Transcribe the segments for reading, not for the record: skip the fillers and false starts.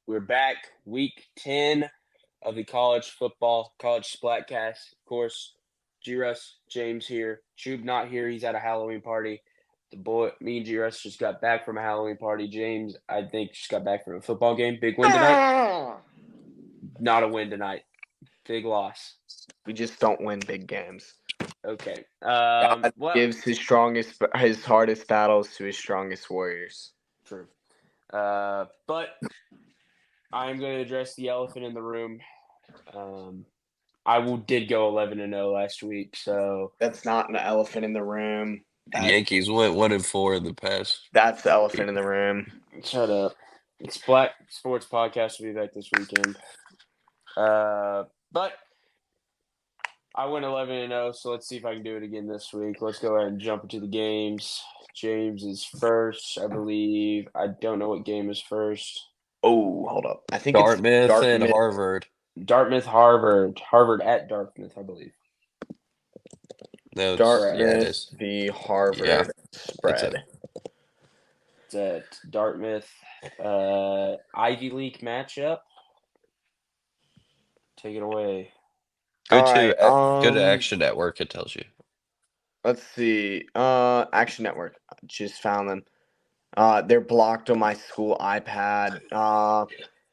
We're back, week 10 of the college Splatcast. Of course, G-Russ, James here. Chube not here. He's at a Halloween party. Me and G-Russ just got back from a Halloween party. James, I think, just got back from a football game. Big win tonight? Not a win tonight. Big loss. We just don't win big games. Okay. God gives his hardest battles to his strongest warriors. True. But I'm going to address the elephant in the room. Did go 11-0 last week, so that's not an elephant in the room. Yankees went 1-4 in the past. That's the elephant in the room. Shut up. It's Black Sports Podcast will be back this weekend. But I went 11-0, so let's see if I can do it again this week. Let's go ahead and jump into the games. James is first, I believe. I don't know what game is first. Oh, hold up. I think Dartmouth and Harvard. Dartmouth, Harvard. Harvard at Dartmouth, I believe. No, Dartmouth v. Harvard spread. It's at Dartmouth. Ivy League matchup. Take it away. Go to Action Network, it tells you. Let's see. Action Network. Just found them. They're blocked on my school iPad.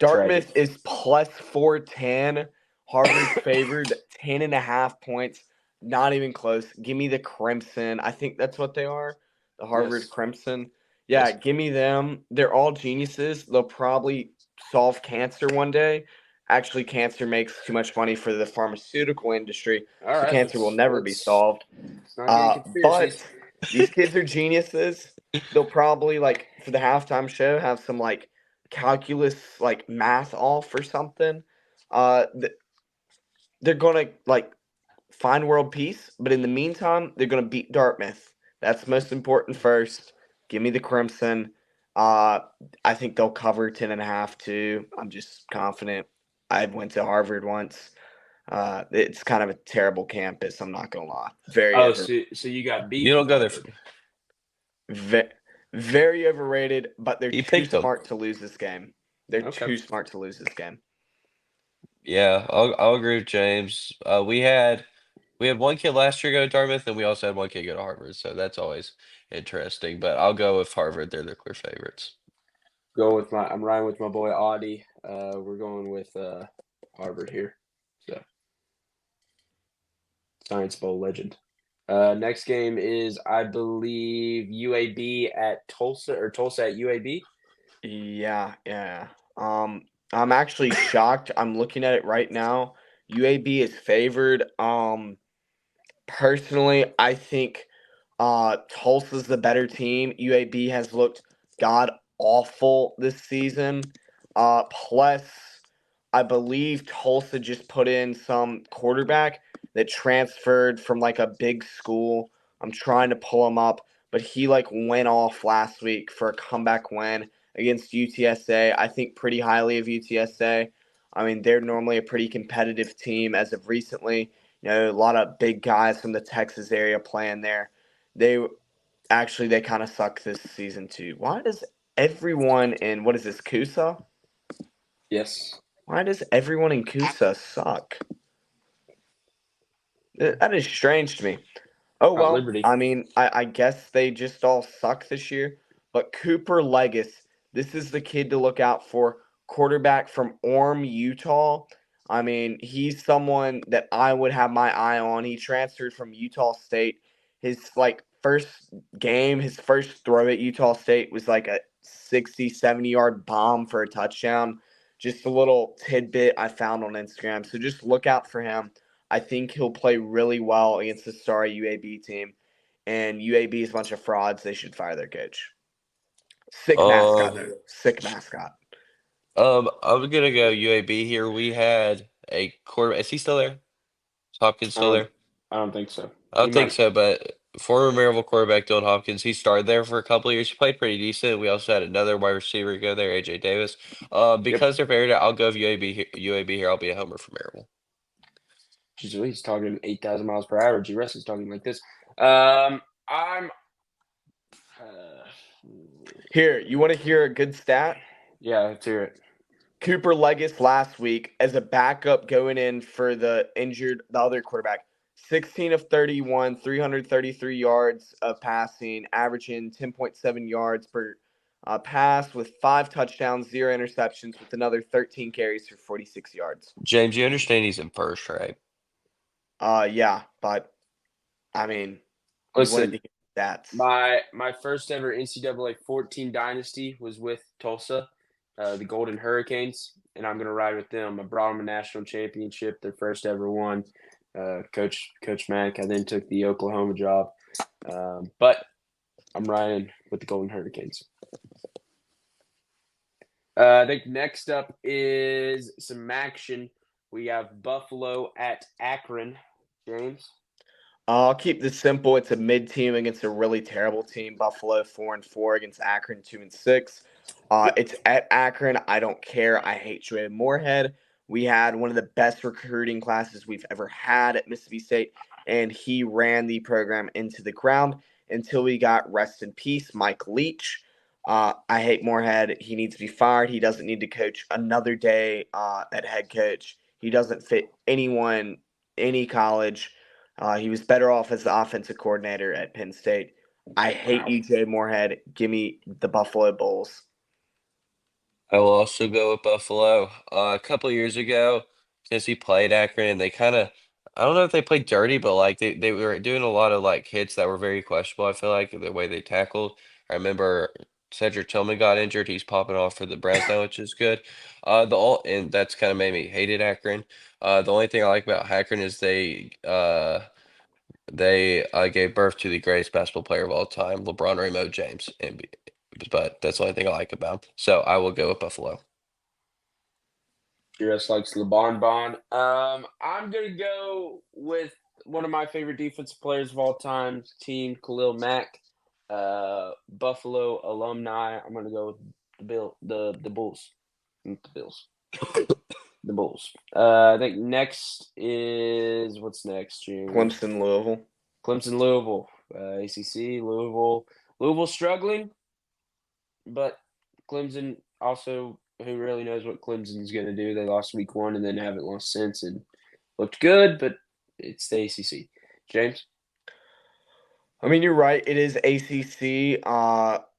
Dartmouth is plus 410. Harvard's favored 10.5 points. Not even close. Give me the Crimson. I think that's what they are. The Harvard Crimson. Yeah, give me them. They're all geniuses. They'll probably solve cancer one day. Actually, cancer makes too much money for the pharmaceutical industry. So cancer will never be solved. But these kids are geniuses. They'll probably, for the halftime show, have some, calculus, math off or something. They're going to, find world peace. But in the meantime, they're going to beat Dartmouth. That's most important first. Give me the Crimson. I think they'll cover 10.5 too. I'm just confident. I went to Harvard once. It's kind of a terrible campus. I'm not gonna lie. So you got beat. You don't go there. Very overrated, but they're too smart to lose this game. They're too smart to lose this game. Yeah, I'll agree with James. We had one kid last year go to Dartmouth, and we also had one kid go to Harvard. So that's always interesting. But I'll go with Harvard. They're the clear favorites. I'm riding with my boy Audie. We're going with Harvard here. So Science Bowl legend. Next game is, I believe, UAB at Tulsa or Tulsa at UAB. Yeah. I'm actually shocked. I'm looking at it right now. UAB is favored. Personally, I think Tulsa's the better team. UAB has looked god awful this season. Plus, I believe Tulsa just put in some quarterback that transferred from a big school. I'm trying to pull him up, but he went off last week for a comeback win against UTSA. I think pretty highly of UTSA. I mean, they're normally a pretty competitive team as of recently. A lot of big guys from the Texas area playing there. They kind of suck this season too. Why does everyone in, what is this, Coosa? Yes. Why does everyone in Coosa suck? That is strange to me. Oh, well, I mean, I guess they just all suck this year. But Cooper Legas, this is the kid to look out for. Quarterback from Orem, Utah. I mean, he's someone that I would have my eye on. He transferred from Utah State. His, first game, his first throw at Utah State was a 60, 70-yard bomb for a touchdown. Just a little tidbit I found on Instagram. So just look out for him. I think he'll play really well against the sorry UAB team. And UAB is a bunch of frauds. They should fire their coach. Sick mascot, though. Sick mascot. I'm going to go UAB here. We had a quarterback. Is he still there? Is Hopkins still there? I don't think so. I don't think so, but former Maryville quarterback Dylan Hopkins, he started there for a couple of years. He played pretty decent. We also had another wide receiver go there, AJ Davis. Because they're favored, I'll go with UAB here. I'll be a homer for Maryville. He's talking 8,000 miles per hour. G-Russ is talking like this. Here, you want to hear a good stat? Yeah, let's hear it. Cooper Leggis last week as a backup going in for the other quarterback. 16 of 31, 333 yards of passing, averaging 10.7 yards per pass with 5 touchdowns, 0 interceptions, with another 13 carries for 46 yards. James, you understand he's in first, right? Yeah, but I mean, you wanted to Listen, get stats. my first ever NCAA 14 dynasty was with Tulsa, the Golden Hurricanes, and I'm gonna ride with them. I brought them a national championship, their first ever one. Coach Mack. I then took the Oklahoma job, but I'm riding with the Golden Hurricanes. I think next up is some action. We have Buffalo at Akron. James. I'll keep this simple. It's a mid team against a really terrible team. Buffalo 4-4 against Akron 2-6. It's at Akron. I don't care. I hate Joey Moorhead. We had one of the best recruiting classes we've ever had at Mississippi State, and he ran the program into the ground until we got, rest in peace, Mike Leach. I hate Moorhead. He needs to be fired. He doesn't need to coach another day at head coach. He doesn't fit anyone, any college. He was better off as the offensive coordinator at Penn State. I hate you, Jay Moorhead. Give me the Buffalo Bulls. I will also go with Buffalo. A couple years ago, since he played Akron, and they kind of, I don't know if they played dirty, but like they were doing a lot of like hits that were very questionable. I feel like the way they tackled. I remember Cedric Tillman got injured. He's popping off for the Browns now, which is good. And that's kind of made me hated Akron. The only thing I like about Akron is they gave birth to the greatest basketball player of all time, LeBron Ramo James. But that's the only thing I like about him. So I will go with Buffalo. Just likes the Bon. I'm gonna go with one of my favorite defensive players of all time, team Khalil Mack, Buffalo alumni. I'm gonna go with the Bulls, not the Bills, the Bulls. I think next is what's next, James? Clemson, Louisville. Clemson, Louisville, ACC, Louisville struggling, but Clemson also, who really knows what Clemson's going to do? They lost week 1 and then haven't lost since and looked good, but it's the ACC. James? I mean, you're right. It is ACC.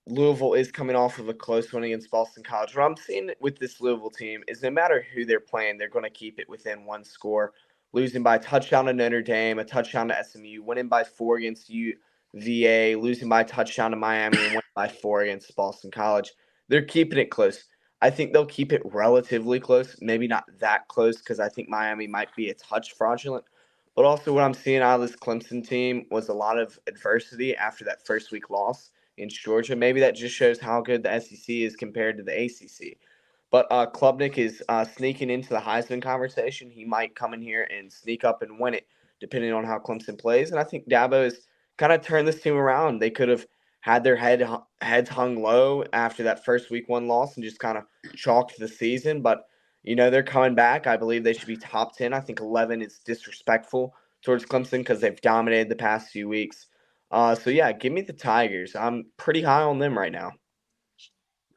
Louisville is coming off of a close one against Boston College. What I'm seeing with this Louisville team is no matter who they're playing, they're going to keep it within one score. Losing by a touchdown to Notre Dame, a touchdown to SMU, winning by 4 against UVA, losing by a touchdown to Miami, and winning by 4 against Boston College. They're keeping it close. I think they'll keep it relatively close, maybe not that close because I think Miami might be a touch fraudulent. But also what I'm seeing out of this Clemson team was a lot of adversity after that first week loss in Georgia. Maybe that just shows how good the SEC is compared to the ACC. But Klubnik is sneaking into the Heisman conversation. He might come in here and sneak up and win it, depending on how Clemson plays. And I think Dabo has kind of turned this team around. They could have had their heads hung low after that first week 1 loss and just kind of chalked the season. But they're coming back. I believe they should be top 10. I think 11 is disrespectful towards Clemson because they've dominated the past few weeks. So, yeah, give me the Tigers. I'm pretty high on them right now.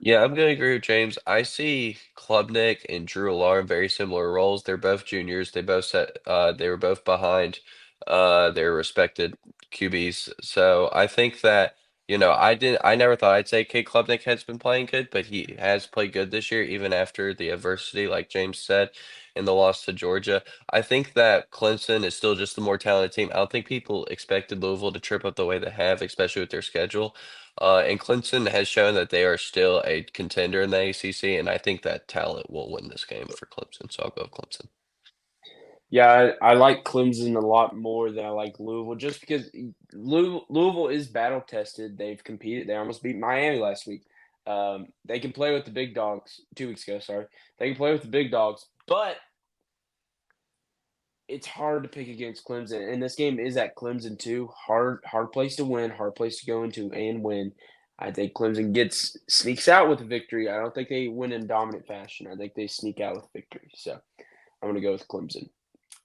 Yeah, I'm gonna agree with James. I see Klubnik and Drew Alar in very similar roles. They're both juniors. They were both behind their respected QBs. So I think that, I never thought I'd say Kate Klubnik has been playing good, but he has played good this year, even after the adversity, like James said, in the loss to Georgia. I think that Clemson is still just the more talented team. I don't think people expected Louisville to trip up the way they have, especially with their schedule. And Clemson has shown that they are still a contender in the ACC, and I think that talent will win this game for Clemson. So I'll go Clemson. Yeah, I like Clemson a lot more than I like Louisville, just because Louisville is battle tested. They've competed. They almost beat Miami last week. They can play with the big dogs. 2 weeks ago, sorry. They can play with the big dogs, but it's hard to pick against Clemson. And this game is at Clemson too. Hard place to win. Hard place to go into and win. I think Clemson sneaks out with a victory. I don't think they win in dominant fashion. I think they sneak out with victory. So I'm gonna go with Clemson.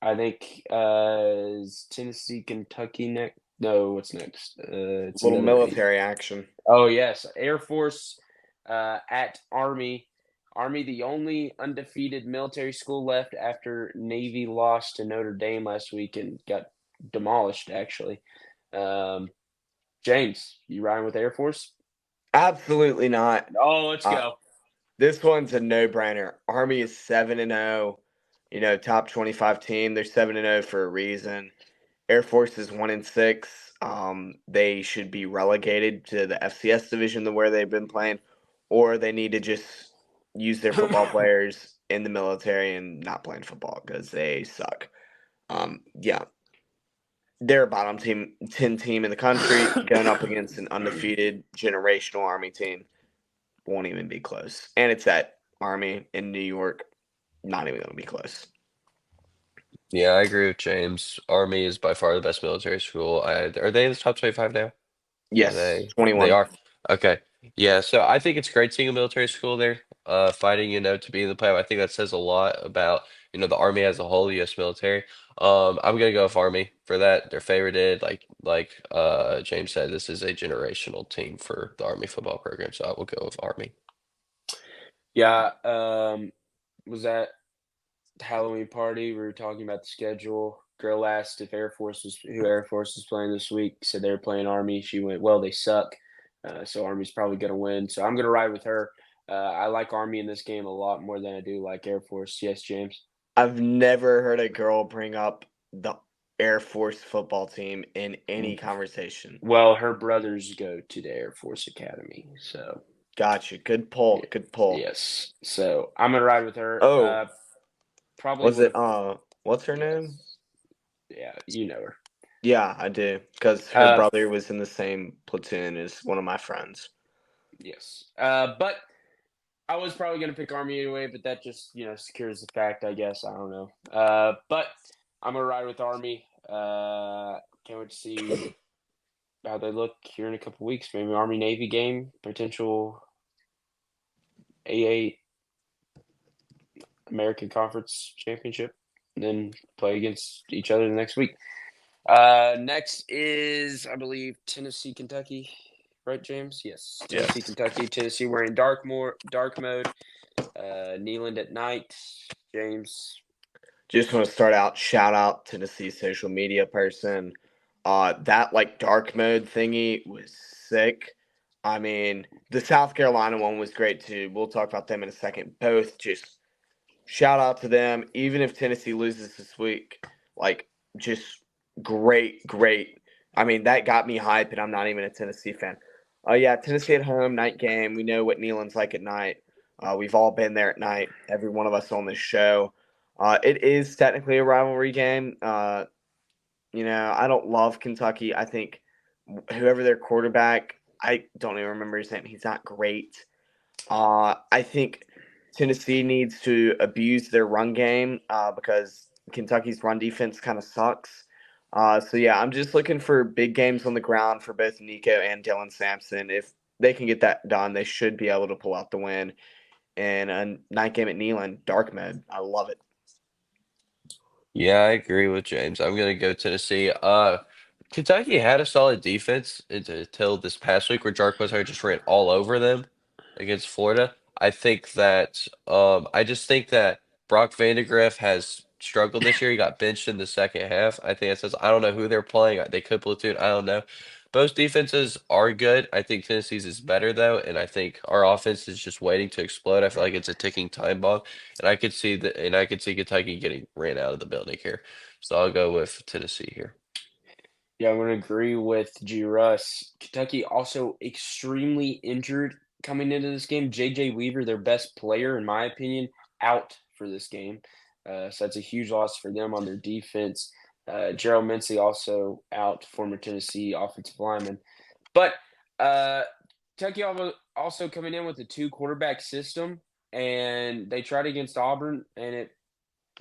I think is Tennessee, Kentucky next. No, what's next? It's Little another military action. Oh yes, Air Force at Army. Army, the only undefeated military school left after Navy lost to Notre Dame last week and got demolished, actually. James, you riding with Air Force? Absolutely not. Oh, let's Uh, go. this one's a no-brainer. Army is 7-0. Top 25 team. They're 7-0 for a reason. Air Force is 1-6. They should be relegated to the FCS division where they've been playing, or they need to just use their football players in the military and not playing football because they suck. Yeah, they're a bottom 10 team in the country going up against an undefeated generational Army team. Won't even be close. And it's at Army in New York. Not even going to be close. Yeah, I agree with James. Army is by far the best military school. Are they in the top 25 now? Yes, They 21. are. Okay. Yeah, so I think it's great seeing a military school there, fighting, to be in the playoff. I think that says a lot about, the Army as a whole, the U.S. military. I'm gonna go with Army for that. They're favorited. Like James said, this is a generational team for the Army football program, so I will go with Army. Yeah, was that Halloween party? We were talking about the schedule. Girl asked if who Air Force was playing this week. Said they were playing Army. She went, well, they suck. So Army's probably going to win. So I'm going to ride with her. I like Army in this game a lot more than I do like Air Force. Yes, James. I've never heard a girl bring up the Air Force football team in any conversation. Well, her brothers go to the Air Force Academy. So Gotcha. Good pull. yeah, Good pull. yes. So I'm going to ride with her. Oh, Probably was it what's her yes. name? Yeah, you know her. Yeah, I do. Because her brother was in the same platoon as one of my friends. Yes. But I was probably going to pick Army anyway, but that just, secures the fact, I guess. I don't know. But I'm going to ride with Army. Can't wait to see how they look here in a couple weeks. Maybe Army-Navy game, potential AA American Conference Championship, and then play against each other the next week. Next is, I believe, Tennessee, Kentucky. Right, James? Yes. Tennessee, Yes. Kentucky. Tennessee wearing dark mode. Neyland at night. James. Just want to start out, shout out Tennessee's social media person. That dark mode thingy was sick. I mean, the South Carolina one was great too. We'll talk about them in a second. Both just shout out to them. Even if Tennessee loses this week, just great. I mean, that got me hype, and I'm not even a Tennessee fan. Yeah, Tennessee at home, night game. We know what Neyland's like at night. We've all been there at night. Every one of us on this show. It is technically a rivalry game. I don't love Kentucky. I think whoever their quarterback, I don't even remember his name. He's not great. I think Tennessee needs to abuse their run game because Kentucky's run defense kind of sucks. So I'm just looking for big games on the ground for both Nico and Dylan Sampson. If they can get that done, they should be able to pull out the win. And a night game at Neyland, dark mode. I love it. Yeah, I agree with James. I'm gonna go Tennessee. Kentucky had a solid defense until this past week where Jarquez Hunter just ran all over them against Florida. I just think that Brock Vandegrift has struggled this year. He got benched in the second half. I think it says I don't know who they're playing. They could platoon. I don't know. Both defenses are good. I think Tennessee's is better though, and I think our offense is just waiting to explode. I feel like it's a ticking time bomb, and I could see Kentucky getting ran out of the building here. So I'll go with Tennessee here. Yeah, I'm going to agree with G. Russ. Kentucky also extremely injured coming into this game. J.J. Weaver, their best player, in my opinion, out for this game. So that's a huge loss for them on their defense. Gerald Mincey also out, former Tennessee offensive lineman. But Kentucky also coming in with a two-quarterback system, and they tried against Auburn, and it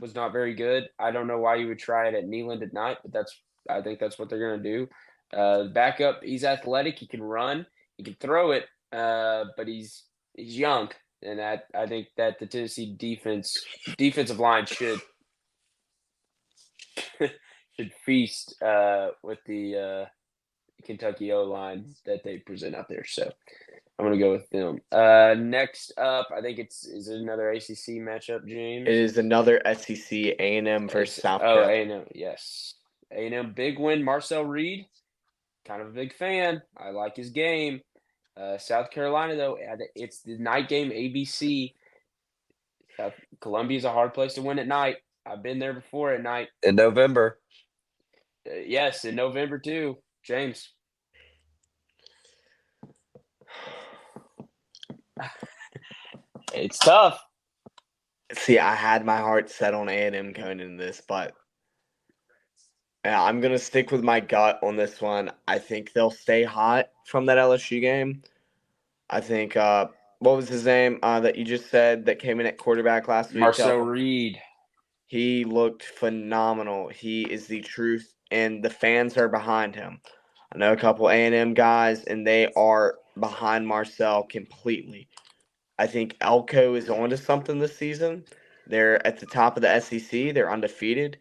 was not very good. I don't know why you would try it at Neyland at night, but I think that's what they're going to do. Backup, he's athletic. He can run. He can throw it, but he's young, and I think that the Tennessee defensive line should feast with the Kentucky O line that they present out there. So I'm gonna go with them. Next up, I think is it another ACC matchup, James? It is another SEC, A&M versus South Carolina. A&M, yes. A&M, big win. Marcel Reed, kind of a big fan. I like his game. South Carolina, though, it's the night game, ABC. Columbia's a hard place to win at night. I've been there before at night. In November. Yes, in November, too. James. It's tough. See, I had my heart set on A&M going into this, but yeah, I'm going to stick with my gut on this one. I think they'll stay hot from that LSU game. I think, what was his name that you just said that came in at quarterback last week? Marcel Reed. He looked phenomenal. He is the truth, and the fans are behind him. I know a couple A&M guys, and they are behind Marcel completely. I think Elko is onto something this season. They're at the top of the SEC. They're undefeated,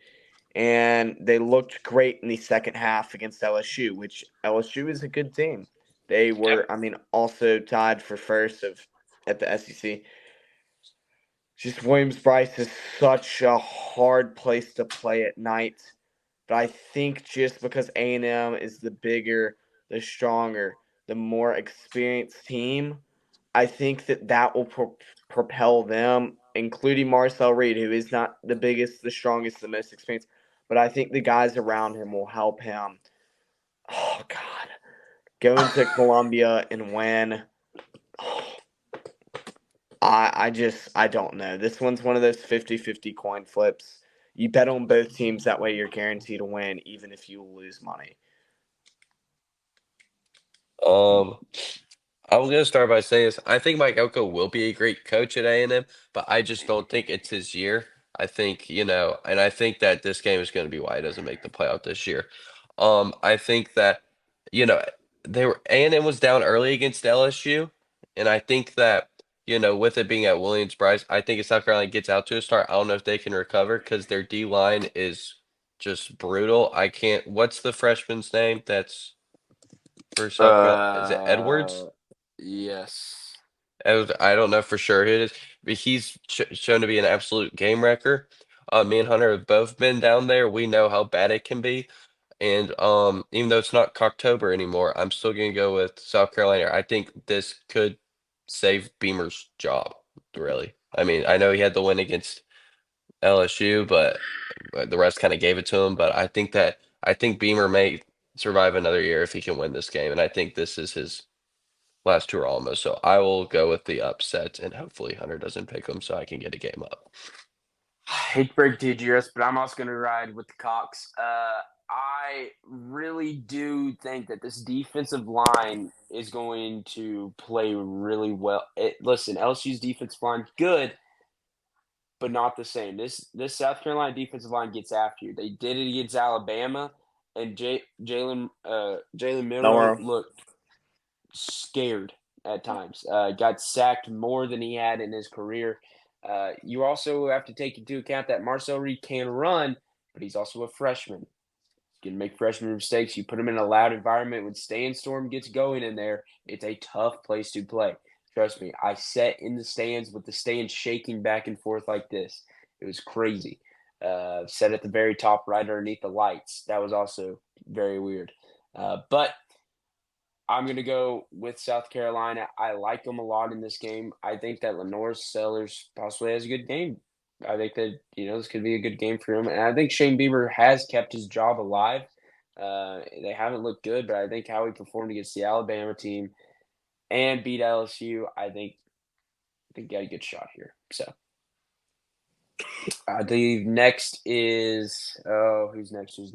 and they looked great in the second half against LSU, which LSU is a good team. They were, also tied for first at the SEC. Just Williams-Brice is such a hard place to play at night. But I think just because A&M is the bigger, the stronger, the more experienced team, I think that will propel them, including Marcel Reed, who is not the biggest, the strongest, the most experienced. But I think the guys around him will help him. Oh, God. Go into Columbia and win. Oh, I don't know. This one's one of those 50-50 coin flips. You bet on both teams, that way you're guaranteed to win, even if you lose money. I'm going to start by saying this. I think Mike Elko will be a great coach at A&M, but I just don't think it's his year. I think, and I think that this game is going to be why he doesn't make the playoff this year. I think that, A&M was down early against LSU, and I think that, with it being at Williams-Brice, I think if South Carolina gets out to a start, I don't know if they can recover because their D line is just brutal. What's the freshman's name that's for South Carolina? Is it Edwards? Yes. I don't know for sure who it is, but he's shown to be an absolute game wrecker. Me and Hunter have both been down there. We know how bad it can be. And even though it's not Cocktober anymore, I'm still going to go with South Carolina. I think this could save Beamer's job, really. I mean, I know he had the win against LSU, but the rest kind of gave it to him. But I think Beamer may survive another year if he can win this game. And I think this is his last two are almost. So I will go with the upset, and hopefully Hunter doesn't pick him so I can get a game up. I hate to break to you, but I'm also going to ride with the Cox. I really do think that this defensive line is going to play really well. Listen, LSU's defensive line good, but not the same. This South Carolina defensive line gets after you. They did it against Alabama, and Jalen Milroe looked scared at times. Got sacked more than he had in his career. You also have to take into account that Marcel Reed can run, but he's also a freshman. He's going to make freshman mistakes. You put him in a loud environment when Storm gets going in there, it's a tough place to play. Trust me, I sat in the stands with the stands shaking back and forth like this. It was crazy. Sat at the very top right underneath the lights. That was also very weird. But I'm going to go with South Carolina. I like them a lot in this game. I think that Lenore Sellers possibly has a good game. I think that, this could be a good game for him. And I think Shane Bieber has kept his job alive. They haven't looked good, but I think how he performed against the Alabama team and beat LSU, I think he got a good shot here. So I believe next is who's next? Is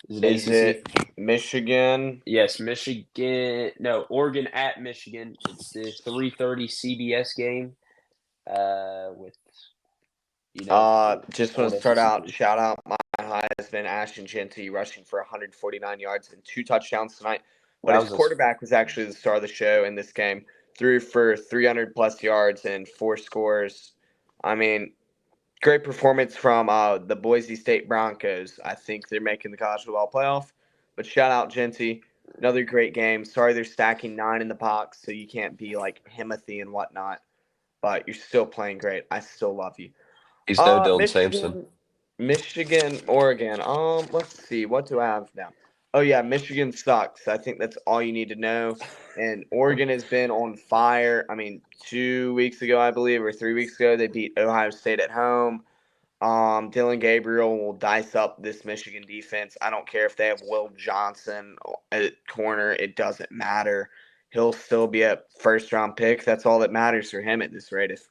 it ACC? Michigan? Yes, Michigan. No, Oregon at Michigan. It's the 3:30 CBS game. With just want to start out. Shout out my Heisman Ashton Jeanty rushing for 149 yards and 2 touchdowns tonight. But his quarterback was actually the star of the show in this game. Threw for 300 plus yards and 4 scores. I mean, great performance from the Boise State Broncos. I think they're making the college football playoff. But shout out Jeanty. Another great game. Sorry they're stacking 9 in the box, so you can't be like Himothy and whatnot. But you're still playing great. I still love you. He's no Dylan Sampson. Michigan, Oregon. Let's see. What do I have now? Oh yeah, Michigan sucks. I think that's all you need to know. And Oregon has been on fire. I mean, 2 weeks ago, I believe, or 3 weeks ago, they beat Ohio State at home. Dylan Gabriel will dice up this Michigan defense. I don't care if they have Will Johnson at corner. It doesn't matter. He'll still be a first-round pick. That's all that matters for him at this rate. If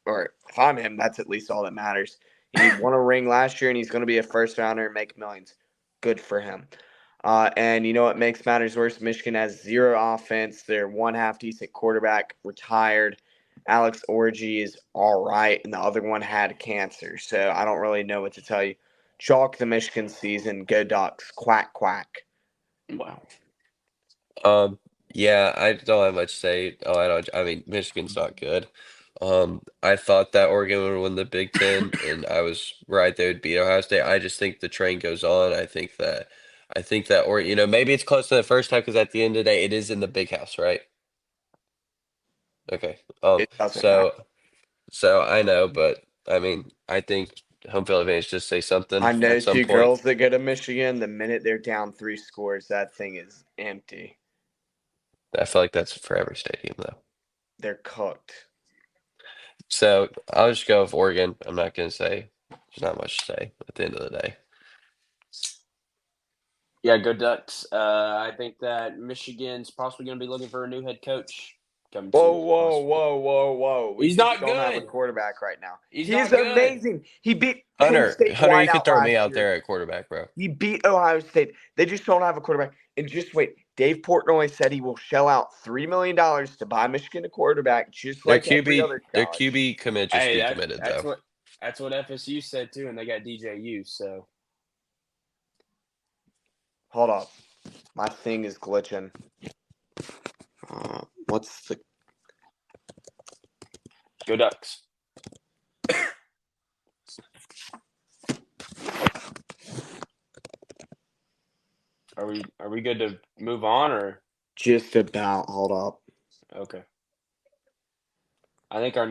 I'm him, that's at least all that matters. He won a ring last year, and he's going to be a first-rounder and make millions. Good for him. And you know what makes matters worse? Michigan has 0 offense. Their one half-decent quarterback retired. Alex Orgy is all right, and the other one had cancer. So I don't really know what to tell you. Chalk the Michigan season. Go Ducks. Quack, quack. Wow. Yeah, I don't have much to say. I mean, Michigan's not good. I thought that Oregon would win the Big Ten, and I was right. They would beat Ohio State. I just think the train goes on. I think that, or maybe it's close to the first time because at the end of the day, it is in the Big House, right? Okay. It doesn't matter. So I know, but I mean, I think home field advantage just say something I know at some 2 point. girls that go to Michigan. The minute they're down 3 scores, that thing is empty. I feel like that's for every stadium, though. They're cooked. So I'll just go with Oregon. I'm not going to say there's not much to say at the end of the day. Yeah, go Ducks. I think that Michigan's possibly going to be looking for a new head coach. Whoa. He's not don't have a good. quarterback right now. He's He's not good. amazing. He beat Penn Hunter, State you can out throw me last out year. there at quarterback, bro. He beat Ohio State. They just don't have a quarterback. And just wait. Dave Portnoy said he will shell out $3 million to buy Michigan a quarterback, just Their like every other their college. QB commit just decommitted though. That's what FSU said too, and they got DJU. So hold up, my thing is glitching. What's the go Ducks? Are we good to move on or just about? Hold up. Okay. I think our.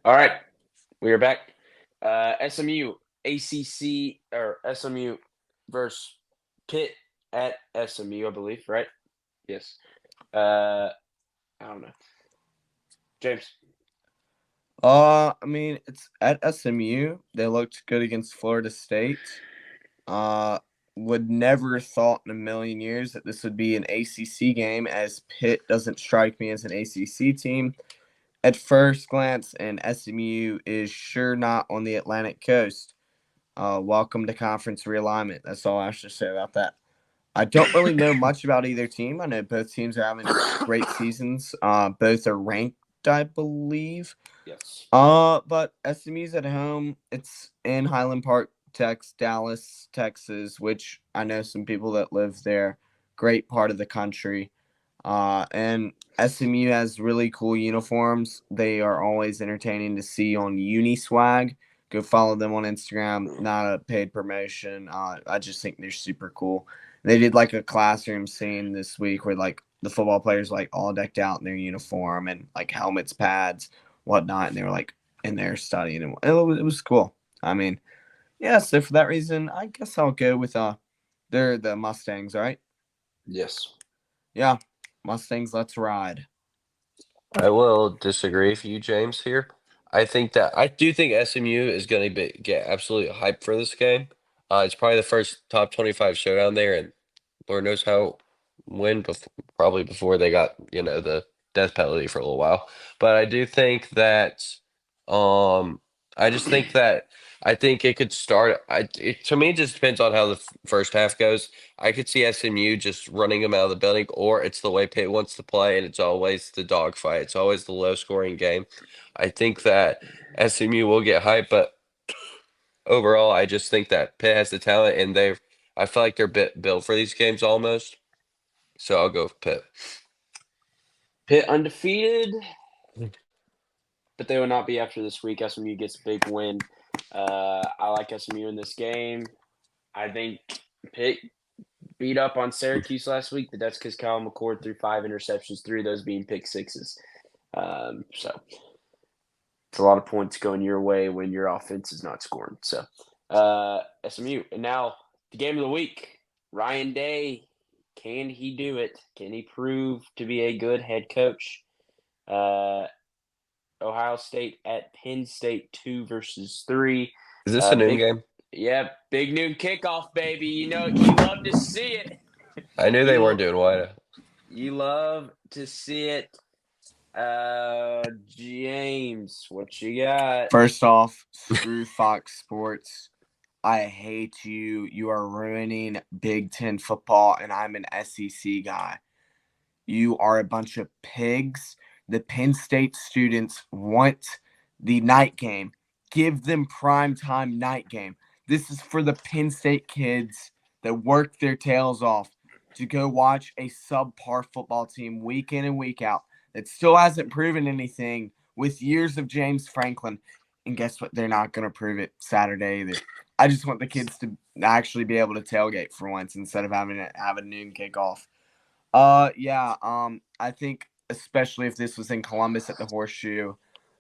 All right, we are back. SMU ACC or SMU versus Pitt at SMU, I believe, right? Yes. I don't know. James. I mean, it's at SMU. They looked good against Florida State. Would never thought in a million years that this would be an ACC game, as Pitt doesn't strike me as an ACC team at first glance, and SMU is sure not on the Atlantic coast. Welcome to conference realignment. That's all I have to say about that. I don't really know much about either team. I know both teams are having great seasons. Both are ranked, I believe. Yes. But SMU's at home. It's in Highland Park, Dallas, Texas, which I know some people that live there. Great part of the country. And SMU has really cool uniforms. They are always entertaining to see on Uniswag. Go follow them on Instagram. Not a paid promotion. I just think they're super cool. They did like a classroom scene this week where like the football players like all decked out in their uniform and like helmets, pads, whatnot, and they were like in there studying, and it was cool. I mean, yeah. So for that reason, I guess I'll go with they're the Mustangs, right? Yes. Yeah, Mustangs. Let's ride. I will disagree with you, James, here. I do think SMU is going to get absolutely hyped for this game. It's probably the first top 25 showdown there, and Lord knows how probably before they got the death penalty for a little while. But I do think that um I just think that I think it could start. To me, it just depends on how the first half goes. I could see SMU just running them out of the building, or it's the way Pitt wants to play, and it's always the dogfight. It's always the low scoring game. I think that SMU will get hyped, but overall, I just think that Pitt has the talent, and I feel like they're built for these games almost. So I'll go with Pitt. Pitt undefeated, but they will not be after this week. SMU gets a big win. I like SMU in this game. I think Pitt beat up on Syracuse last week, but that's because Kyle McCord threw 5 interceptions, 3 of those being pick sixes. So it's a lot of points going your way when your offense is not scoring. So SMU. And now the game of the week, Ryan Day. Can he do it? Can he prove to be a good head coach? Ohio State at Penn State 2-3. Is this a noon game? Yeah, big noon kickoff, baby. You love to see it. I knew they weren't doing wide. You love to see it. James, what you got? First off, screw Fox Sports. I hate you. You are ruining Big Ten football, and I'm an SEC guy. You are a bunch of pigs. The Penn State students want the night game. Give them primetime night game. This is for the Penn State kids that work their tails off to go watch a subpar football team week in and week out that still hasn't proven anything with years of James Franklin. And guess what? They're not going to prove it Saturday either. I just want the kids to actually be able to tailgate for once instead of having to have a noon kickoff. I think especially if this was in Columbus at the Horseshoe,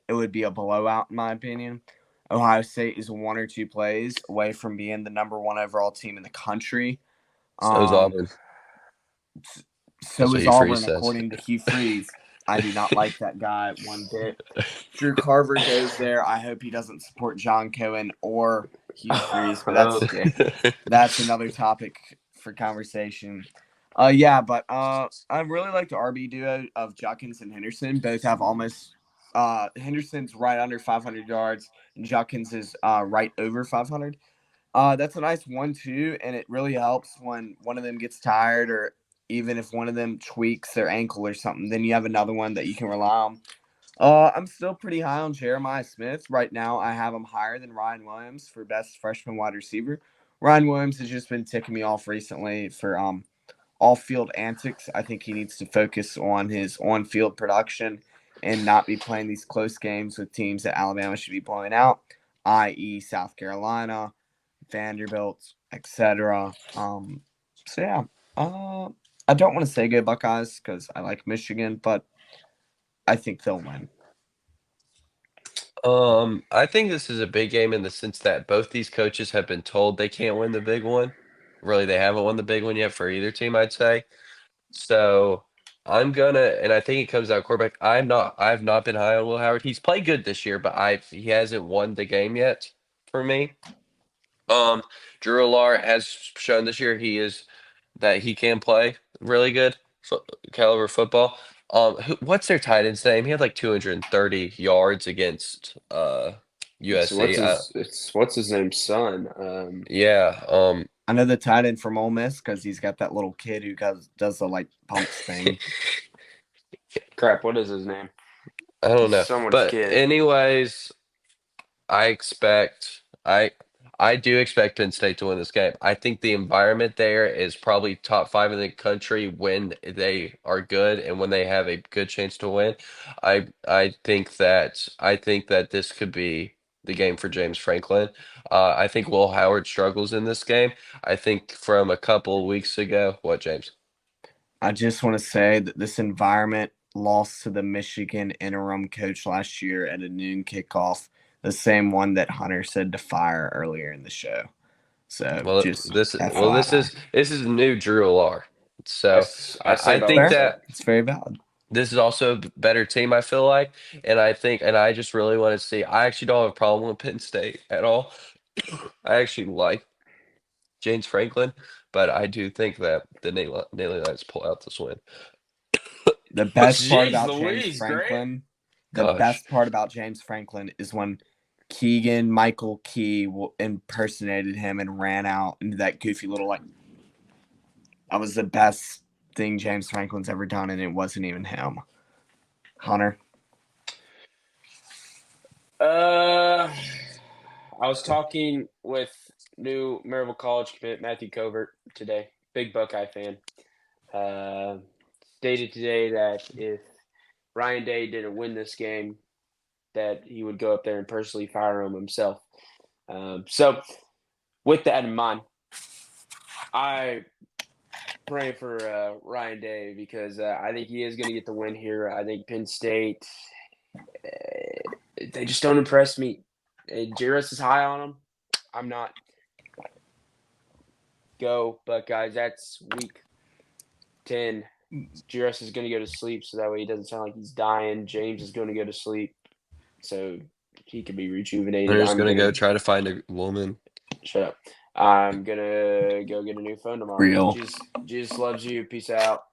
it would be a blowout in my opinion. Ohio State is 1 or 2 plays away from being the number 1 overall team in the country. So is Auburn. So is Auburn, according to Hugh Freeze. I do not like that guy one bit. Drew Carver goes there. I hope he doesn't support John Cohen or Hugh Freeze, but that's another topic for conversation. I really like the RB duo of Judkins and Henderson. Both have almost Henderson's right under 500 yards, and Judkins is right over 500. That's a nice 1-2, and it really helps when one of them gets tired, or even if one of them tweaks their ankle or something. Then you have another one that you can rely on. I'm still pretty high on Jeremiah Smith right now. I have him higher than Ryan Williams for best freshman wide receiver. Ryan Williams has just been ticking me off recently for off-field antics. I think he needs to focus on his on-field production and not be playing these close games with teams that Alabama should be blowing out, i.e. South Carolina, Vanderbilt, etc. I don't want to say go Buckeyes because I like Michigan, but I think they'll win. I think this is a big game in the sense that both these coaches have been told they can't win the big one. Really, they haven't won the big one yet for either team, I'd say. So and I think it comes out quarterback. I've not been high on Will Howard. He's played good this year, but he hasn't won the game yet for me. Drew Allar has shown this year that he can play really good caliber football. What's their tight end's name? He had like 230 yards against USC. So what's his name's son? Yeah. I know the tight end from Ole Miss because he's got that little kid who does the like pumps thing. Crap, what is his name? I don't know. But kid. anyways, I do expect Penn State to win this game. I think the environment there is probably top 5 in the country when they are good and when they have a good chance to win. I think that this could be the game for James Franklin. I think Will Howard struggles in this game. I think from a couple of weeks ago, what, James? I just want to say that this environment lost to the Michigan interim coach last year at a noon kickoff, the same one that Hunter said to fire earlier in the show. So this is new Drew Allar. So I think that it's very valid. This is also a better team, I feel like, and I just really want to see. I actually don't have a problem with Penn State at all. I actually like James Franklin, but I do think that the Nittany Lions pull out this win. The best part about James Franklin, best part about James Franklin is when Michael Key impersonated him and ran out into that goofy little that was the best thing James Franklin's ever done, and it wasn't even him. Hunter? I was talking with new Maryville College commit Matthew Covert today, big Buckeye fan. Stated today that if Ryan Day didn't win this game, that he would go up there and personally fire him himself. So with that in mind, I praying for Ryan Day because I think he is going to get the win here. I think Penn State, they just don't impress me. Jairus is high on them. I'm not. Go Buckeyes. That's week 10. Jairus is going to go to sleep, so that way he doesn't sound like he's dying. James is going to go to sleep, so he can be rejuvenated. They're just gonna go try to find a woman. Shut up. I'm going to go get a new phone tomorrow. Real. Jesus loves you. Peace out.